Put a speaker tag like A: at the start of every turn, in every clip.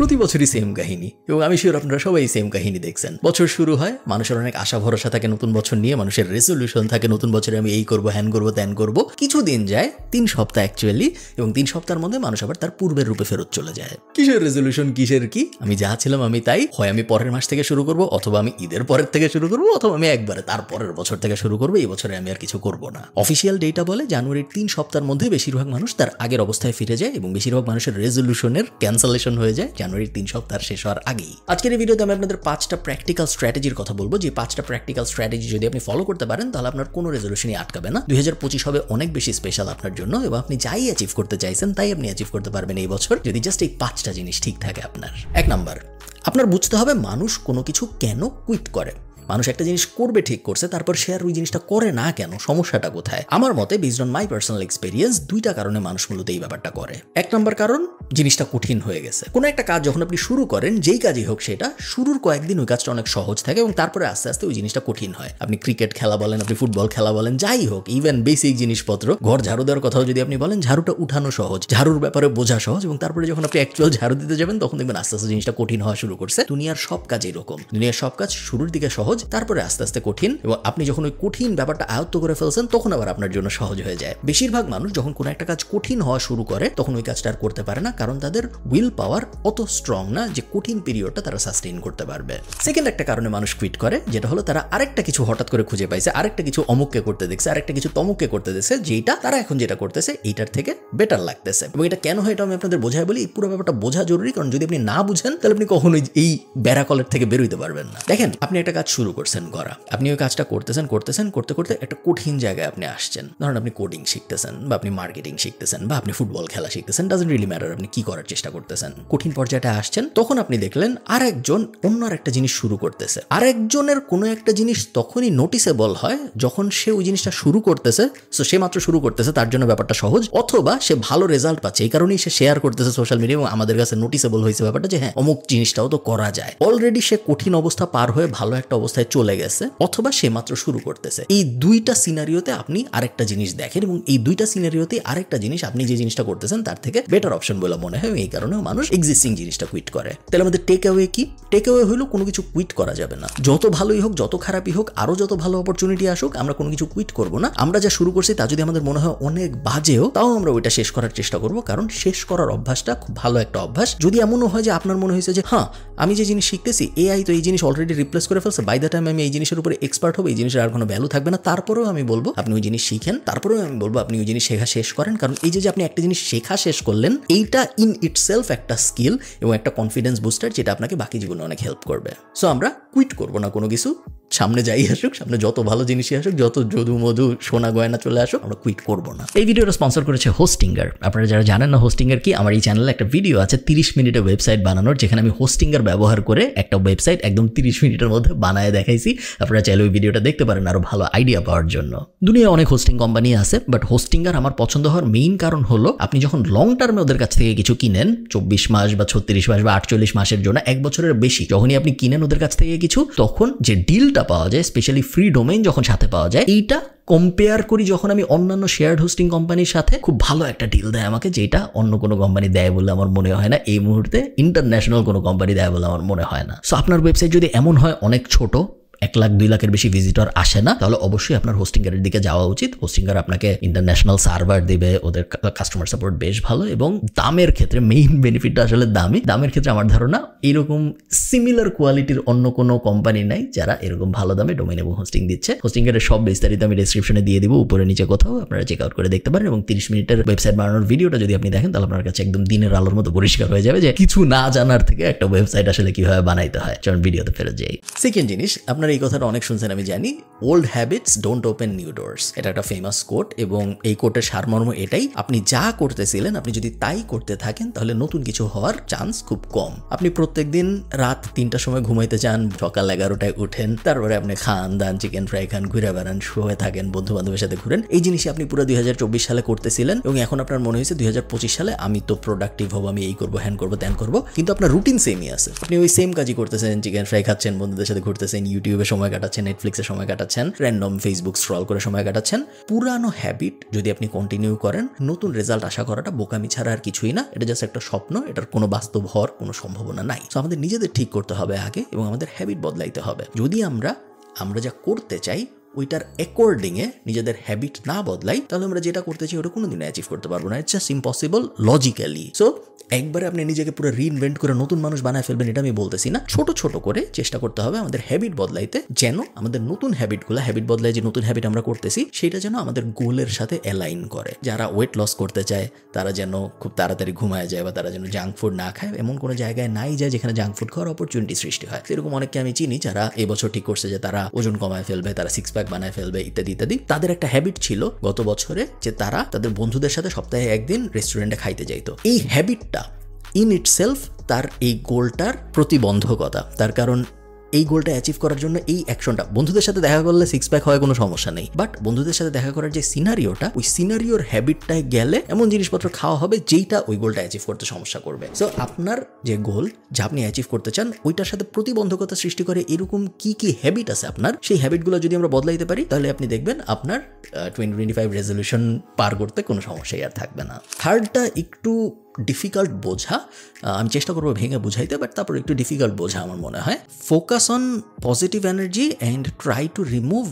A: প্রতি বছরই সেম কাহিনী, এবং আমি শিওর আপনারা সবাই সেম কাহিনী দেখছেন। বছর শুরু হয়, মানুষের অনেক আশা ভরসা থাকে নতুন বছর নিয়ে, মানুষের রেজলিউশন থাকে নতুন বছরে আমি এই করবো, হ্যান করবো, ত্যান করবো। কিছুদিন যায়, 3 সপ্তাহ অ্যাকচুয়ালি, এবং 3 সপ্তাহের মধ্যে মানুষ আবার তার পূর্বের রূপে ফেরত চলে যায়। কিসের রেজলিউশন, কিসের কি, আমি যা ছিলাম আমি তাই, হয় আমি পরের মাস থেকে শুরু করবো, অথবা আমি ঈদের পরের থেকে শুরু করবো, অথবা আমি একবারে তার পরের বছর থেকে শুরু করবো, এই বছরে আমি আর কিছু করবো না। অফিসিয়াল ডেটা বলে জানুয়ারির 3 সপ্তাহের মধ্যে বেশিরভাগ মানুষ তার আগের অবস্থায় ফিরে যায়, এবং বেশিরভাগ মানুষের রেজলিউশনের ক্যান্সেলেশন হয়ে যায় জানুয়ারির 3 সপ্তাহ শেষ হওয়ার আগেই। আজকের এই ভিডিওতে আমি আপনাদের 5টা প্র্যাকটিক্যাল স্ট্র্যাটেজির কথা বলবো, যে 5টা প্র্যাকটিক্যাল স্ট্র্যাটেজি যদি আপনি ফলো করতে পারেন তাহলে আপনার কোনো রেজলিউশনই আটকাবে না। 2025 হবে অনেক বেশি স্পেশাল আপনার জন্য, এবং আপনি যাই অ্যাচিভ করতে চাইছেন তাই আপনি অ্যাচিভ করতে পারবেন এই বছর, যদি জাস্ট এই 5টা জিনিস ঠিক থাকে আপনার। 1 নাম্বার, আপনার বুঝতে হবে মানুষ কোনো কিছু কেন কুইট করে। মানুষ একটা জিনিস করবে ঠিক করছে, তারপর সে আর ওই জিনিসটা করে না কেন, সমস্যাটা কোথায়? আমার মতে based on my personal experience 2টা কারণে মানুষ মূলত এই ব্যাপারটা করে। 1 নম্বর কারণ, জিনিসটা কঠিন হয়ে গেছে। কোনো একটা কাজ যখন আপনি শুরু করেন, যেই কাজই হোক সেটা, শুরুর কয়েকদিন ওই কাজটা অনেক সহজ থাকে, এবং তারপরে আস্তে আস্তে ওই জিনিসটা কঠিন হয়। আপনি ক্রিকেট খেলা বলেন, আপনি ফুটবল খেলা বলেন, যাই হোক, ইভেন বেসিক জিনিসপত্র, ঘর ঝাড়ু দেওয়ার কথাও যদি আপনি বলেন, ঝাড়ুটা উঠানো সহজ, ঝাড়ুর ব্যাপারে বোঝা সহজ, এবং তারপরে যখন আপনি অ্যাকচুয়াল ঝাড়ু দিতে যাবেন তখন দেখবেন আস্তে আস্তে জিনিসটা কঠিন হওয়া শুরু করছে। দুনিয়ার সব কাজ এরকম, দুনিয়ার সব কাজ শুরুর দিকে সহজ, তারপরে আস্তে আস্তে কঠিন, এবং আপনি যখন ওই কঠিন ব্যাপারটা আয়ত্ত করে ফেলছেন তখন আবার আপনার জন্য সহজ হয়ে যায়। বেশিরভাগ মানুষ যখন কোনো একটা কাজ কঠিন হওয়া শুরু করে তখন ওই কাজটা আর করতে পারে না, কারণ তাদের উইল পাওয়ার অত স্ট্রং না যে কঠিন পিরিয়ডটা তারা সাস্টেইন করতে পারবে। সেকেন্ড একটা কারণে মানুষ কুইট করে, যেটা হলো তারা আরেকটা কিছু হঠাৎ করে খুঁজে পাইছে, আরেকটা কিছু অমুককে করতে দেখছে, আরেকটা কিছু তমুককে করতে দেখছে, যেটা তারা এখন যেটা করতেছে এইটার থেকে বেটার লাগতেছে। এবং এটা কেন হয় এটা আমি আপনাদের বোঝাই বলি, এই পুরো ব্যাপারটা বোঝা জরুরি, কারণ যদি আপনি না বুঝেন তাহলে আপনি কখনোই এই ব্যারাকলের থেকে বেরোইতে পারবেন না। দেখেন, আপনি একটা কাজ শুরু করছেন করা, আপনি ওই কাজটা করতেছেন করতে করতে একটা কঠিন জায়গায় আপনি আসছেন। ধরুন আপনি কোডিং শিখতেছেন, বা আপনি মার্কেটিং শিখতেছেন, বা আপনি ফুটবল খেলা শিখতেছেন, ডাজন্ট রিয়েলি ম্যাটার আপনি কি করার চেষ্টা করতেছেন। কঠিন পর্যায়ে আসছেন, তখন আপনি দেখলেন আরেকজন অন্য একটা জিনিস শুরু করতেছে। আরেকজনের কোনো একটা জিনিস তখনই নোটিসেবল হয় যখন সে ওই জিনিসটা শুরু করতেছে, সো সে মাত্র শুরু করতেছে, তার জন্য ব্যাপারটা সহজ, অথবা সে ভালো রেজাল্ট পাচ্ছে, এই কারণেই সে শেয়ার করতেছে সোশ্যাল মিডিয়া, এবং আমাদের কাছে নোটিসেবল হয়েছে ব্যাপারটা যে হ্যাঁ অমুক জিনিসটাও তো করা যায়। অলরেডি সে কঠিন অবস্থা পার হয়ে ভালো একটা অবস্থায় চলে গেছে, অথবা সে মাত্র শুরু করতেছে। এই 2টা সিনারিওতে আপনি আরেকটা জিনিস দেখেন, এবং এই 2টা সিনারিওতে আরেকটা জিনিস আপনি যে জিনিসটা করতেছেন তার থেকে বেটার অপশন বলে মনে হয়, এই কারণে মানুষ এক্সিস্টিং জিনিসটা কুইট করে। তাহলে আমাদের টেক অ্যাওয়ে কি? টেক অ্যাওয়ে হলো কোনো কিছু কুইট করা যাবে না। যত ভালোই হোক, যত খারাপই হোক, আরো যত ভালো অপরচুনিটি আসুক, আমরা কোনো কিছু কুইট করবো না। আমরা যা শুরু করছি তা যদি আমাদের মনে হয় অনেক বাজেও, তাও আমরা ওইটা শেষ করার চেষ্টা করবো, কারণ শেষ করার অভ্যাসটা খুব ভালো একটা অভ্যাস। যদি এমনও হয় যে আপনার মনে হয়েছে যে হ্যাঁ আমি যে জিনিস শিখতেছি এআই তো এই জিনিস অলরেডি রিপ্লেস করে ফেলছে, বাই দ্য টাইম আমি এই জিনিসের উপরে এক্সপার্ট হবো, এই জিনিসের আর কোনো ভ্যালু থাকবে না, তারপরেও আমি বলবো আপনি ওই জিনিস শিখেন, তারপরেও আমি বলবো আপনি ওই জিনিস শেখা শেষ করেন, কারণ এই যে আপনি একটা জিনিস শেখা শেষ করলেন, এইটা ইন ইটসেলফ একটা স্কিল এবং একটা কনফিডেন্স বুস্টার, যেটা আপনাকে বাকি জীবনে অনেক হেল্প করবে। সো আমরা কুইট করবো না কোনো কিছু, সামনে যাই আসুক, সামনে যত ভালো জিনিসই আসুক, যত যদু মধু সোনা গয়না চলে আসুক, আমরা কুইট করবো না। এই ভিডিওটা স্পন্সর করেছে হোস্টিঙ্গার। আপনারা যারা জানেন না হোস্টিঙ্গার কি, আমার এই চ্যানেলে একটা ভিডিও আছে 30 মিনিটের ওয়েবসাইট বানানোর, যেখানে আমি হোস্টিঙ্গার ব্যবহার করে একটা ওয়েবসাইট একদম 30 মিনিটের মধ্যে বানায় দেখাইছি। আপনারা চাইলে ওই ভিডিওটা দেখতে পারেন আরো ভালো আইডিয়া পাওয়ার জন্য। দুনিয়ায় অনেক হোস্টিং কোম্পানি আছে, বাট হোস্টিঙ্গার আমার পছন্দ হওয়ার মেইন কারণ হলো আপনি যখন লং টার্মে ওদের কাছ থেকে কিছু কিনেন, 24 মাস বা 36 মাস বা 48 মাসের জন্য, 1 বছরের বেশি যখনই আপনি কিনেন ওদের কাছ থেকে কিছু, তখন যে ডিলটা পাওয়া যায়, স্পেশালি ফ্রি ডোমেইন যখন সাথে পাওয়া যায়, এইটা কম্পেয়ার করি যখন আমি অন্যান্য শেয়ার্ড হোস্টিং কোম্পানির সাথে, খুব ভালো একটা ডিল দেয় আমাকে, যেটা অন্য কোনো কোম্পানি দেয় বলে আমার মনে হয় না। এই মুহূর্তে ইন্টারন্যাশনাল কোনো কোম্পানি দেয় বলে আমার মনে হয় না। সো আপনার ওয়েবসাইট যদি এমন হয় অনেক ছোট, 1 লাখ 2 লাখের বেশি ভিজিটর আসে না, তাহলে অবশ্যই আপনার হোস্টিঙ্গারের দিকে যাওয়া উচিত। হোস্টিঙ্গার আপনাকে ইন্টারন্যাশনাল সার্ভার দিবে, ওদের কাস্টমার সাপোর্ট বেশ ভালো, এবং দামের ক্ষেত্রে মেইন বেনিফিটটা আসলে দামের ক্ষেত্রে আমার ধারণা এরকম সিমিলার কোয়ালিটির অন্য কোনো কোম্পানি নাই যারা এরকম ভালো দামে ডোমেইন এবং হোস্টিং দিচ্ছে। হোস্টিঙ্গারের সব বিস্তারিত আমি ডেসক্রিপশনে দিয়ে দিব, উপরে নিচে কোথাও, আপনারা চেক আউট করে দেখতে পারেন। এবং 30 মিনিটের ওয়েবসাইট বানানোর ভিডিওটা যদি আপনি দেখেন, তাহলে আপনার কাছে একদম দিনের আলোর মতো পরিষ্কার হয়ে যাবে যে কিছু না জানার থেকে একটা ওয়েবসাইট আসলে কিভাবে বানাইতে হয়। চলুন ভিডিওতে ফেরত যাই। সেকেন্ড জিনিস, আপনারা এই কথাটা অনেক শুনছেন আমি জানি, old habits don't open new doors. এটা একটা ফেমাস কোট, এবং এই কোটের সারমর্ম এটাই, আপনি যা করতেছিলেন আপনি যদি তাই করতে থাকেন তাহলে নতুন কিছু হওয়ার চান্স খুব কম। আপনি প্রত্যেকদিন রাত 3টার সময় ঘুমাইতে চান, সকাল 11টায় উঠেন, তারপরে আপনি খান দান, চিকেন ফ্রাই খান, ঘুরে বেড়ান, শুয়ে থাকেন, বন্ধু বান্ধবের সাথে ঘুরেন। এই জিনিসই আপনি পুরো 2024 সালে করতেছিলেন, এবং এখন আপনার মনে হয়েছে 2025 সালে আমি তো প্রোডাক্টিভ হবো, আমি এই করবো, হ্যান করবো, ত্যান করবো, কিন্তু আপনার রুটিন সেমই আছে। আপনি ওই সেম কাজই করতেছেন, চিকেন ফ্রাই খাচ্ছেন, বন্ধুদের সাথে ঘুরতেছেন, ইউটিউবে ইউটিউবে সময় কাটাচ্ছেন, নেটফ্লিক্সে সময় কাটাচ্ছেন, র্যান্ডম ফেসবুক স্ক্রল করে সময় কাটাচ্ছেন, পুরানো হ্যাবিট যদি আপনি কন্টিনিউ করেন, নতুন রেজাল্ট আশা করাটা বোকামি ছাড়া আর কিছুই না। এটা জাস্ট একটা স্বপ্ন, এটার কোনো বাস্তব হওয়ার কোনো সম্ভাবনা নাই। তো আমাদের নিজেদের ঠিক করতে হবে আগে, এবং আমাদের হ্যাবিট বদলাইতে হবে। যদি আমরা যা করতে চাই ওইটার অ্যাকর্ডিংয়ে নিজেদের হ্যাবিট না বদলাই, তাহলে আমরা যেটা করতে চাই ওটা কোনোদিনও অ্যাচিভ করতে পারবো না। It's just impossible logically. So একবারে আপনি নিজেকে পুরো রিইনভেন্ট করে নতুন মানুষ বানায় ফেলবেন এটা আমি বলতেছি না। ছোট ছোট করে চেষ্টা করতে হবে আমাদের হ্যাবিট বদলাইতে, যেন আমাদের নতুন হ্যাবিটগুলো, হ্যাবিট বদলায় যে নতুন হ্যাবিট আমরা করতেছি সেটা যেন আমাদের গোলের সাথে অ্যালাইন করে। যারা ওয়েট লস করতে চায় তারা যেন খুব তাড়াতাড়ি ঘুমায় যায়, বা তারা যেন জাঙ্ক ফুড না খায়, এমন কোনো জায়গায় নাই যায় যেখানে জাঙ্ক ফুড খাওয়ার অপরচুনিটি সৃষ্টি হয়। এরকম অনেককে আমি চিনি যারা এবছর ঠিক করছে যে তারা ওজন কমায় ফেলবে, তারা সিক্স প্যাক বানায় ফেলবে ইত্যাদি ইত্যাদি। তাদের একটা হ্যাবিট ছিল গত বছরে যে তারা তাদের বন্ধুদের সাথে সপ্তাহে একদিন রেস্টুরেন্টে খাইতে যাইতো। এই হ্যাবিটটা ইন ইটসেলফ তার এই গোলটার প্রতিবন্ধকতা। তার কারণ এই গোলটা অ্যাচিভ করার জন্য এই অ্যাকশনটা, বন্ধুদের সাথে দেখা করলে সিক্স প্যাক হয় কোনো সমস্যা নেই, বাট বন্ধুদের সাথে দেখা করার যে সিনারিওটা, ওই সিনারিওর হ্যাবিটটায় গেলে এমন জিনিসপত্র খাওয়া হবে যেইটা ওই গোলটা অ্যাচিভ করতে সমস্যা করবে। সো আপনার যে গোল, যা আপনি অ্যাচিভ করতে চান, ওইটার সাথে প্রতিবন্ধকতা সৃষ্টি করে এরকম কি কি হ্যাবিট আছে আপনার, সেই হ্যাবিটগুলো যদি আমরা বদলাইতে পারি তাহলে আপনি দেখবেন আপনার 2025 রেজলিউশন পার করতে কোনো সমস্যাই আর থাকবে না। থার্ডটা একটু ডিফিকাল্ট বোঝা, আমি চেষ্টা করবো ভেঙে বুঝাইতে, বাট তারপর একটু ডিফিকাল্ট বোঝা আমার মনে হয়। Focus on positive energy and try to remove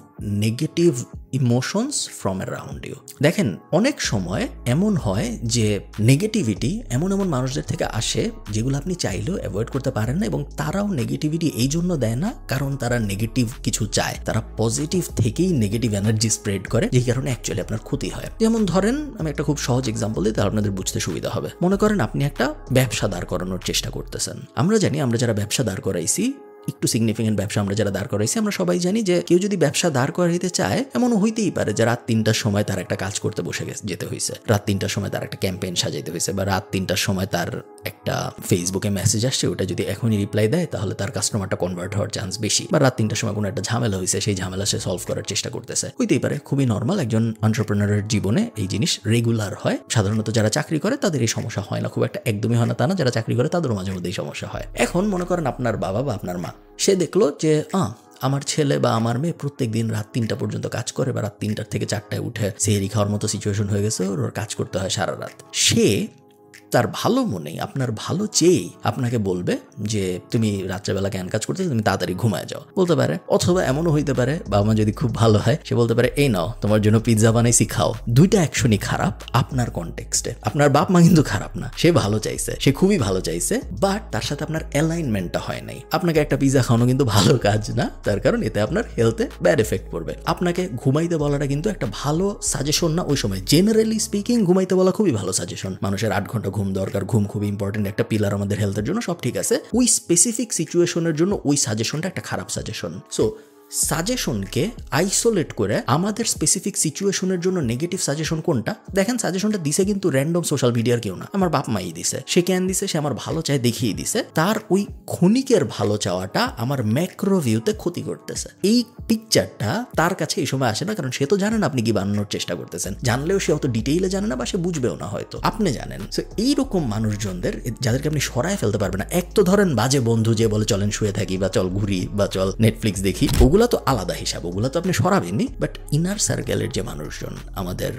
A: negative emotions from around you. দেখেন অনেক সময় এমন হয় যে নেগেটিভিটি এমন মানুষদের থেকে আসে যেগুলো আপনি চাইলেও অ্যাভয়েড করতে পারেন না, এবং তারাও নেগেটিভিটি এই জন্য দেয় না কারণ তারা নেগেটিভ কিছু চায়, তারা পজিটিভ থেকেই নেগেটিভ এনার্জি স্প্রেড করে, যেই কারণে অ্যাকচুয়ালি আপনার ক্ষতি হয়। যেমন ধরেন আমি একটা খুব সহজ এক্সাম্পল দিই, তাহলে আপনাদের বুঝতে সুবিধা হবে। মনে করেন আপনি একটা ব্যবসা দাঁড় করানোর চেষ্টা করতেছেন। আমরা জানি আমরা যারা ব্যবসা দাঁড় করাইছি, একটু সিগনিফিকেন্ট ব্যবসা আমরা যারা দাঁড় করাইছি, আমরা সবাই জানি যে কেউ যদি ব্যবসা দাঁড় করাইতে চায়, এমনও হইতেই পারে যে রাত 3টার সময় তার একটা কাজ করতে বসে যেতে হয়েছে, রাত 3টার সময় তার একটা ক্যাম্পেইন সাজাইতে হয়েছে, বা রাত 3টার সময় তার একটা ফেসবুকে মেসেজ আসছে, ওটা যদি এখনই রিপ্লাই দেয় তাহলে তার কাস্টমারটা কনভার্ট হওয়ার চান্স বেশি, বা রাত 3টার সময় কোনো একটা ঝামেলা হয়েছে, সেই ঝামেলা সে সলভ করার চেষ্টা করতেছে, হইতেই পারে। খুবই নর্মাল, একজন এন্টারপ্রেনারের জীবনে এই জিনিস রেগুলার হয়। সাধারণত যারা চাকরি করে তাদের এই সমস্যা হয় না, খুব একটা একদমই হয় না তা না, যারা চাকরি করে তাদেরও মাঝে মধ্যে এই সমস্যা হয়। এখন মনে করেন আপনার বাবা বা আপনার মা, সে দেখলো যে আমার ছেলে বা আমার মেয়ে প্রত্যেক দিন রাত 3টা পর্যন্ত কাজ করে, বা রাত 3টার থেকে 4টায় উঠে সেহরি খাওয়ার মতো সিচুয়েশন হয়ে গেছে, ওর কাজ করতে হয় সারা রাত। সে তার ভালো মনেই, আপনার ভালো চেয়েই আপনাকে বলবে যে তুমি রাত্রেবেলা কেন কাজ করতে, তুমি তাড়াতাড়ি ঘুমায় যাও, বলতে পারে। অথবা এমনও হইতে পারে, বাবা মা যদি খুব ভালো হয়, সে বলতে পারে এই নাও তোমার জন্য পিৎজা বানাইছি খাও। দুইটা অ্যাকশনই খারাপ আপনার কনটেক্সটে। আপনার বাপ মা কিন্তু খারাপ না, সে ভালো চাইছে, সে খুবই ভালো চাইছে, বাট তার সাথে আপনার অ্যালাইনমেন্টটা হয় নাই। আপনাকে একটা পিৎজা খাওয়ানো কিন্তু ভালো কাজ না, তার কারণ এতে আপনার হেলথে ব্যাড এফেক্ট পড়বে। আপনাকে ঘুমাইতে বলাটা কিন্তু একটা ভালো সাজেশন না ওই সময়। জেনারেলি স্পিকিং ঘুমাইতে বলা খুবই ভালো সাজেশন, মানুষের 8 ঘন্টা ঘুম দরকার, ঘুম খুবই ইম্পর্টেন্ট একটা পিলার আমাদের হেলথের জন্য, সব ঠিক আছে। ওই স্পেসিফিক সিচুয়েশনের জন্য ওই সাজেশনটা একটা খারাপ সাজেশন। সো সাজেশনকে আইসোলেট করে আমাদের স্পেসিফিক সিচুয়েশনের জন্য নেগেটিভ সাজেশন কোনটা, দেখেন সাজেশনটা দিছে কিন্তু র্যান্ডম সোশ্যাল মিডিয়ার কেউ না, আমার বাপ মাই দিছে। সে কেন দিছে, সে আমার ভালো চায় দেখিয়ে দিছে। তার ওই ক্ষণিকের ভালো চাওয়াটা আমার ম্যাক্রো ভিউতে ক্ষতি করতেছে। এই পিকচারটা তার কাছে এই সময় আসে না, কারণ সে তো জানে না আপনি কি বানানোর চেষ্টা করতেছেন, জানলেও সে অত ডিটেইলে জানে না, বা সে বুঝবেও না হয়তো, আপনি জানেন। সো এইরকম মানুষজনদের, যাদেরকে আপনি সরায় ফেলতে পারবেন না। এক তো ধরেন বাজে বন্ধু যে বলে চলেন শুয়ে থাকি, বা চল ঘুরি, বা চল নেটফ্লিক্স দেখি, ওগুলা তো আলাদা হিসাব, ওগুলা তো আপনি সরাবেননি। বাট ইনার সার্কেলের যে মানুষজন, আমাদের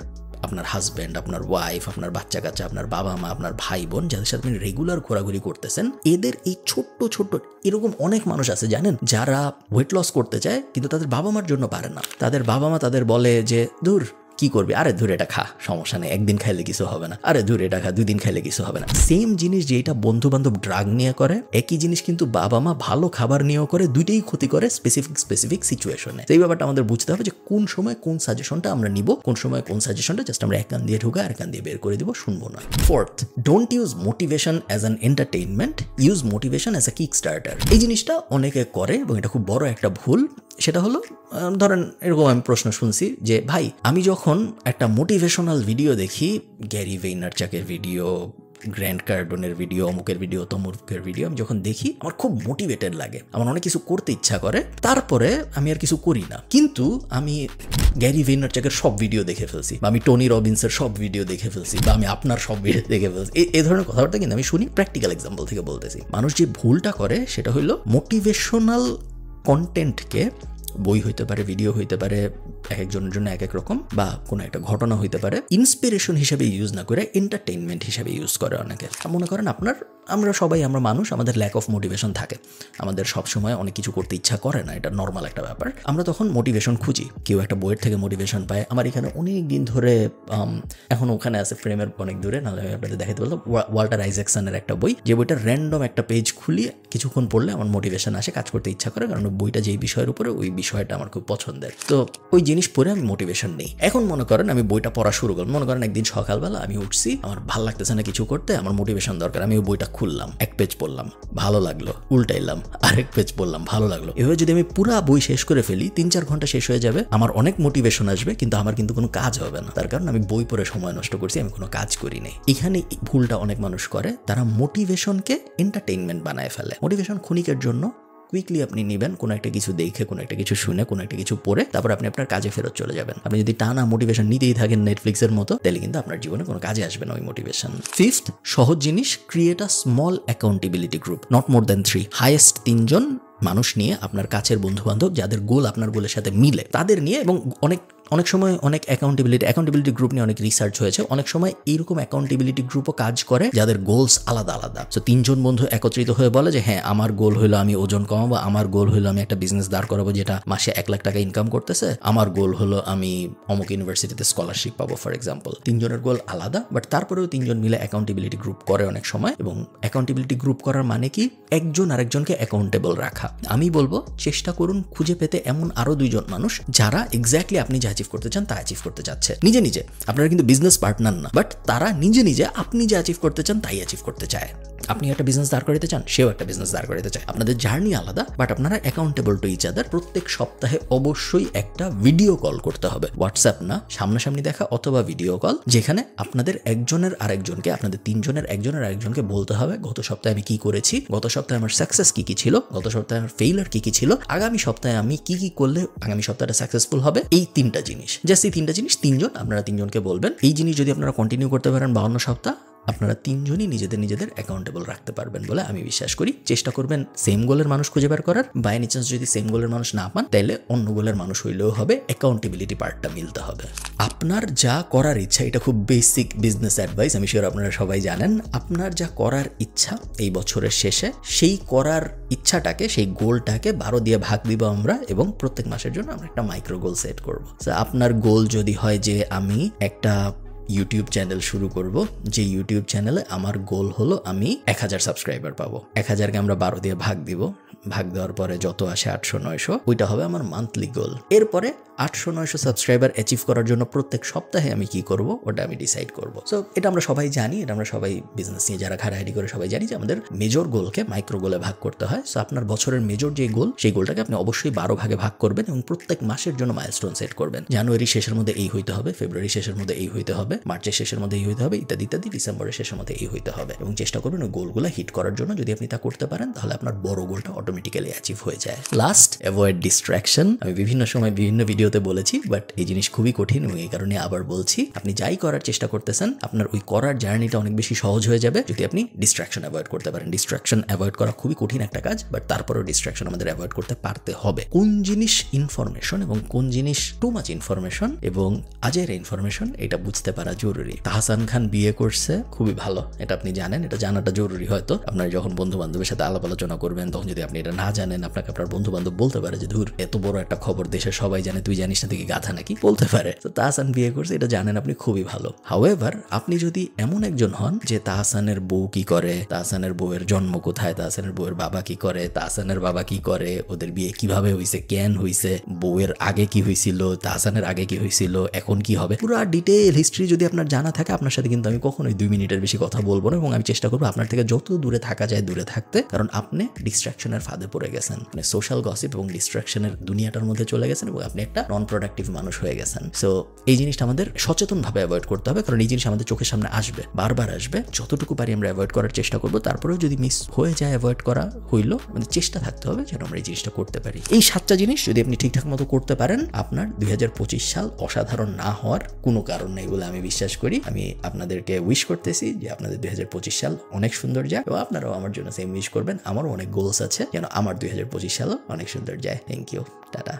A: আপনার হাজব্যান্ড, আপনার ওয়াইফ, আপনার বাচ্চা কাচ্চা, আপনার বাবা মা, আপনার ভাই বোন, যাদের সাথে আপনি রেগুলার ঘোরাঘুরি করতেছেন, এদের এই ছোট্ট ছোট্ট এরকম অনেক মানুষ আছে জানেন, যারা ওয়েট লস করতে চায় কিন্তু তাদের বাবা মার জন্য পারে না। তাদের বাবা মা তাদের বলে যে দূর কি করবি, আরে ধরে এটা খা, সমস্যা নেই, একদিন খাইলে কিছু হবে না, আরে ধরে এটা খা, 2 দিন খাইলে কিছু হবে না। সেম জিনিস যেটা বন্ধু বান্ধব ড্রাগ নিয়ে করে, একই জিনিস কিন্তু বাবা মা ভালো খাবার নিয়েও করে, দুইটাই ক্ষতি করে স্পেসিফিক সিচুয়েশনে। এই ব্যাপারটা আমাদের বুঝতে হবে যে কোন সময় কোন সাজেশনটা আমরা নিব, কোন সময় কোন সাজেশনটা জাস্ট আমরা এক কান দিয়ে ঢুকা আর কান দিয়ে বের করে দিব, শুনবো না। Fourth, don't use motivation as an entertainment, use motivation as a kick starter. এই জিনিসটা অনেকে করে এবং এটা খুব বড় একটা ভুল। সেটা হলো, ধরেন এরকম আমি প্রশ্ন শুনছি যে ভাই আমি যখন একটা মোটিভেশনাল ভিডিও দেখি, গ্যারি ভেইনারচাকের ভিডিও, গ্র্যান্ড কার্ডনের ভিডিও, অমুকের ভিডিও, তমুকের ভিডিও, আমি যখন দেখি আমার খুব মোটিভেটেড লাগে, আমার অনেক কিছু করতে ইচ্ছা করে, তারপরে আমি আর কিছু করি না। কিন্তু আমি গ্যারি ভেইনারচাকের সব ভিডিও দেখে ফেলছি, বা আমি টনি রবিন্সের সব ভিডিও দেখে ফেলছি, বা আমি আপনার সব ভিডিও দেখে ফেলছি, এই ধরনের কথাবার্তা কিন্তু আমি শুনি। প্র্যাকটিক্যাল এক্সাম্পল থেকে বলতেছি। মানুষ যে ভুলটা করে সেটা হলো মোটিভেশনাল কন্টেন্টকে, বই হইতে পারে, ভিডিও হইতে পারে, এক একজনের জন্য এক এক রকম, বা কোনো একটা ঘটনা হইতে পারে, ইন্সপিরেশন হিসেবে ইউজ না করে এন্টারটেইনমেন্ট হিসেবে ইউজ করে অনেকে। মনে করেন আমরা সবাই মানুষ, আমাদের ল্যাক অফ মোটিভেশন থাকে, আমাদের সবসময় অনেক কিছু করতে ইচ্ছা করে না, এটা নর্মাল একটা ব্যাপার। আমরা তখন মোটিভেশন খুঁজি, কেউ একটা বইয়ের থেকে মোটিভেশন পায়। আমার এখানে অনেক দিন ধরে, এখন ওখানে আছে ফ্রেমের অনেক দূরে, নাহলে আমি আপনাদের দেখাতে বললাম, ওয়াল্টার আইজ্যাকসনের একটা বই, যে বইটা র্যান্ডম একটা পেজ খুলিয়ে কিছুক্ষণ পড়লে আমার মোটিভেশন আসে, কাজ করতে ইচ্ছা করে, কারণ বইটা যেই বিষয়ের উপরে, ওই বিষয়টা আমার খুব পছন্দের। তো ওই জিনিস পড়ে আমি মোটিভেশন নেই। এখন মনে করেন আমি বইটা পড়া শুরু করলাম, মনে করেন একদিন সকালবেলা আমি উঠছি, আমার ভালো লাগতেছে না কিছু করতে, আমার মোটিভেশন দরকার, আমি ওই বইটা খুললাম, এক পেজ পড়লাম, ভালো লাগলো, উল্টাইলাম, আরেক পেজ পড়লাম, ভালো লাগলো। এভাবে যদি আমি পুরা বই শেষ করে ফেলি, 3-4 ঘন্টা শেষ হয়ে যাবে, আমার অনেক মোটিভেশন আসবে, কিন্তু আমার কিন্তু কোনো কাজ হবে না। তার কারণ আমি বই পড়ে সময় নষ্ট করছি, আমি কোনো কাজ করি নাই। এখানে ভুলটা অনেক মানুষ করে, তারা মোটিভেশনকে এন্টারটেইনমেন্ট বানায় ফেলে। মোটিভেশন ক্ষণিকের জন্য, কুইকলি আপনি নেবেন, কোনো একটা কিছু দেখে, কোনো একটা কিছু শুনে, কোনো একটা কিছু পড়ে, তারপর আপনি আপনার কাজে ফেরত চলে যাবেন। আপনি যদি টানা মোটিভেশন নিতেই থাকেন নেটফ্লিক্সের মতো, তাহলে কিন্তু আপনার জীবনে কোনো কাজে আসবে না ওই মোটিভেশন। 5th, সহজ জিনিস, create a small accountability group, not more than 3, highest 3 জন মানুষ নিয়ে, আপনার কাছের বন্ধু বান্ধব যাদের গোল আপনার গোলের সাথে মিলে, তাদের নিয়ে। এবং অনেক সময় অনেক অ্যাকাউন্টেবিলিটি গ্রুপ নিয়ে অনেক রিসার্চ হয়েছে, অনেক সময় এইরকম অ্যাকাউন্টেবিলিটি গ্রুপও কাজ করে যাদের গোলস আলাদা আলাদা। তো 3 জন বন্ধু একত্রিত হয়ে বলে যে হ্যাঁ, আমার গোল হলো আমি ওজন কমাবো, আমার গোল হলো আমি একটা বিজনেস দাঁড় করাবো যেটা মাসে 1 লাখ টাকা ইনকাম করতেছে, আমার গোল হলো আমি অমুক ইউনিভার্সিটিতে স্কলারশিপ পাবো, ফর এক্সাম্পল। 3 জনের গোল আলাদা, বাট তারপরেও 3 জন মিলে অ্যাকাউন্টেবিলিটি গ্রুপ করে অনেক সময়। এবং অ্যাকাউন্টেবিলিটি গ্রুপ করার মানে কি, একজন আরেকজনকে অ্যাকাউন্টেবল রাখা। আমি বলবো চেষ্টা করুন খুঁজে পেতে এমন আরো 2 জন মানুষ যারা এক্স্যাক্টলি আপনি যা অ্যাচিভ করতে চান তা অ্যাচিভ করতে চাচ্ছে নিজে নিজে। আপনারা কিন্তু বিজনেস পার্টনার না, বাট তারা নিজে নিজে আপনি যা অ্যাচিভ করতে চান তাই অ্যাচিভ করতে চায়। আপনি একটা বিজনেস দাঁড় করাতে চান, সেও একটা বিজনেস দাঁড় করাতে চায়। আপনাদের জার্নি আলাদা, বাট আপনারা অ্যাকাউন্টেবল টু ইচ আদার। প্রত্যেক সপ্তাহে অবশ্যই একটা ভিডিও কল করতে হবে, হোয়াটসঅ্যাপ না, সামনাসামনি দেখা অথবা ভিডিও কল, যেখানে আপনাদের একজনের আরেকজনকে, আপনাদের 3 জনের একজনের আরেকজনকে বলতে হবে গত সপ্তাহে আমি কি করেছি, গত সপ্তাহে আমার সাকসেস কি কি ছিল, গত সপ্তাহে আমার ফেইলার কি কি ছিল, আগামী সপ্তাহে আমি কি কি করলে আগামী সপ্তাহটা সাকসেসফুল হবে। এই 3টা জিনিস, জাস্ট এই 3টা জিনিস 3 জন, আপনারা 3 জনকে বলবেন। এই জিনিস যদি আপনারা কন্টিনিউ করতে পারেন 52 সপ্তাহ, আপনারা 3 জনই নিজেদের অ্যাকাউন্টেবল রাখতে পারবেন বলে আমি বিশ্বাস করি। চেষ্টা করবেন সেম গোলের মানুষ খুঁজে বের করার। বাই এনি চান্স যদি সেম গোলের মানুষ না পান, তাহলে অন্য গোলের মানুষ হইলেও হবে, অ্যাকাউন্টেবিলিটি পার্টটা মিলতে হবে। আপনার যা করার ইচ্ছা, এটা খুব বেসিক বিজনেস অ্যাডভাইস, আমি শিওর আপনারা সবাই জানেন। আপনার যা করার ইচ্ছা এই বছরের শেষে, সেই করার ইচ্ছাটাকে, সেই গোলটাকে 12 দিয়ে ভাগ দিব আমরা, এবং প্রত্যেক মাসের জন্য আমরা একটা মাইক্রো গোল সেট করব। আপনার গোল যদি হয় যে আমি একটা ইউটিউব চ্যানেল শুরু করব, যে ইউটিউব চ্যানেলে আমার গোল হলো আমি 1000 সাবস্ক্রাইবার পাবো, 1000কে আমরা 12 দিয়ে ভাগ দিব, ভাগ দেওয়ার পরে যত আসে 800-900, ওইটা হবে আমার মান্থলি গোল। এরপরে 800-900 সাবস্ক্রাইবার অ্যাচিভ করার জন্য প্রত্যেক সপ্তাহে আমি কি করব, ওটা আমি ডিসাইড করব। সো এটা আমরা সবাই জানি, এটা আমরা সবাই বিজনেস নিয়ে যারা ঘাটাঘাটি করে সবাই জানি যে আমাদের মেজর গোলকে মাইক্রো গোলে ভাগ করতে হয়। সো আপনার বছরের মেজর যে গোল, সেই গোলটাকে আপনি অবশ্যই 12 ভাগে ভাগ করবেন এবং প্রত্যেক মাসের জন্য মাইলস্টোন সেট করবেন। জানুয়ারি শেষের মধ্যে এই হইতে হবে, ফেব্রুয়ারি শেষের মধ্যে এই হইতে হবে, মার্চের শেষের মধ্যে এই হইতে হবে, ইত্যাদি ইত্যাদি, ডিসেম্বরের শেষের মধ্যে এই হইতে হবে। এবং চেষ্টা করবেন ওই গোলগুলো হিট করার জন্য। যদি আপনি তা করতে পারেন, তাহলে আপনার বড় গোলটা অটোমেটিক্যালি অ্যাচিভ হয়ে যায়। Last, avoid distraction. আমি বিভিন্ন সময় বিভিন্ন ভিডিওতে বলেছি, বাট এই জিনিস খুবই কঠিন এবং এই কারণে আবার বলছি। আপনি যাই করার চেষ্টা করতেছেন, আপনার ওই করার জার্নিটা অনেক বেশি সহজ হয়ে যাবে যদি আপনি ডিস্ট্রাকশন অ্যাভয়েড করতে পারেন। ডিস্ট্রাকশন অ্যাভয়েড করা খুবই কঠিন একটা কাজ, বাট তারপরেও ডিস্ট্রাকশন আমাদের অ্যাভয়েড করতে পারতে হবে। কোন জিনিস ইনফরমেশন এবং কোন জিনিস টু মাচ ইনফরমেশন এবং আজের ইনফরমেশন, এটা বুঝতে পারা জরুরি। তাহসান খান বিয়ে করছে, খুবই ভালো, এটা আপনি জানেন, এটা জানাটা জরুরি। হয়তো আপনার যখন বন্ধু বান্ধবের সাথে আলাপ আলোচনা করবেন, তখন যদি আপনি এটা না জানেন, আপনাকে আপনার বন্ধু বান্ধব বলতে পারে যে ধুর, এত বড় একটা খবর দেশের সবাই জানে, তুই জানিস না, তুই কি গাধা নাকি, বলতে পারে। তো তাহসান বিয়ে করছে, এটা জানেন আপনি, খুবই ভালো। হাউএভার, আপনি যদি এমন একজন হন যে তাহসানের বউ কি করে, তাহসানের বউয়ের জন্ম কোথায়, তাহসানের বউয়ের বাবা কি করে, তাহসানের বাবা কি করে, ওদের বিয়ে কিভাবে হইছে, কেন হইছে, বউয়ের আগে কি হয়েছিল, তাহসানের আগে কি হয়েছিল, এখন কি হবে, পুরো ডিটেইল হিস্ট্রি যদি আপনার জানা থাকে, আপনার সাথে কিন্তু আমি কখনোই 2 মিনিটের বেশি কথা বলবো না, এবং আমি চেষ্টা করবো আপনার থেকে যত দূরে থাকা যায় দূরে থাকতে। কারণ আপনি ডিস্ট্রাকশনের ফাঁদে পড়ে গেছেন, মানে সোশ্যাল গসিপ এবং ডিস্ট্রাকশনের দুনিয়াটার মধ্যে চলে গেছেন এবং আপনি একটা নন প্রোডাক্টিভ মানুষ হয়ে গেছেন। সো এই জিনিসটা আমাদের সচেতনভাবে অ্যাভয়েড করতে হবে, কারণ এই জিনিস আমাদের চোখের সামনে আসবে, বারবার আসবে। যতটুকু পারি আমরা অ্যাভয়েড করার চেষ্টা করবো। তারপরেও যদি মিস হয়ে যায় অ্যাভয়েড করা হইলো, আমাদের চেষ্টা থাকতে হবে যেন আমরা এই জিনিসটা করতে পারি। এই 7টা জিনিস যদি আপনি ঠিকঠাক মতো করতে পারেন, আপনার 2025 সাল অসাধারণ না হওয়ার কোনো কারণ নেই বলে আমি বিশ্বাস করি। আমি আপনাদেরকে উইশ করতেছি যে আপনাদের 2025 সাল অনেক সুন্দর যাক, এবং আপনারাও আমার জন্য সেম উইশ করবেন। আমারও অনেক গোলস আছে যেন যেন আমার 2025 সালও অনেক সুন্দর যায়। Thank you, tata.